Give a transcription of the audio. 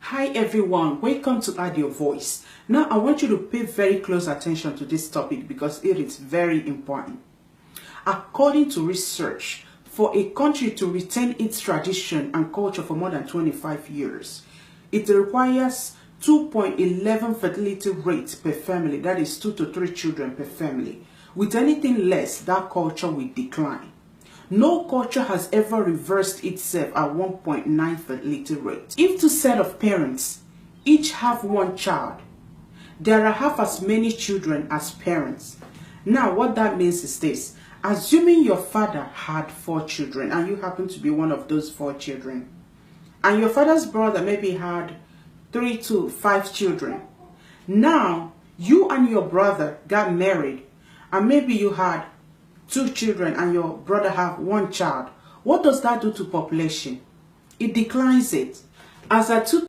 Hi everyone, welcome to Add Your Voice. Now I want you to pay very close attention to this topic because it is very important. According to research, for a country to retain its tradition and culture for more than 25 years, it requires 2.11 fertility rate per family, that is 2 to 3 children per family. With anything less, that culture will decline. No culture has ever reversed itself at 1.9 fertility rate. If two set of parents each have one child, there are half as many children as parents. Now what that means is this: assuming your father had 4 children and you happen to be one of those 4 children, and your father's brother maybe had 3 to 5 children. Now you and your brother got married and maybe you had 2 children and your brother have 1 child. What does that do to population? It declines it. As a 2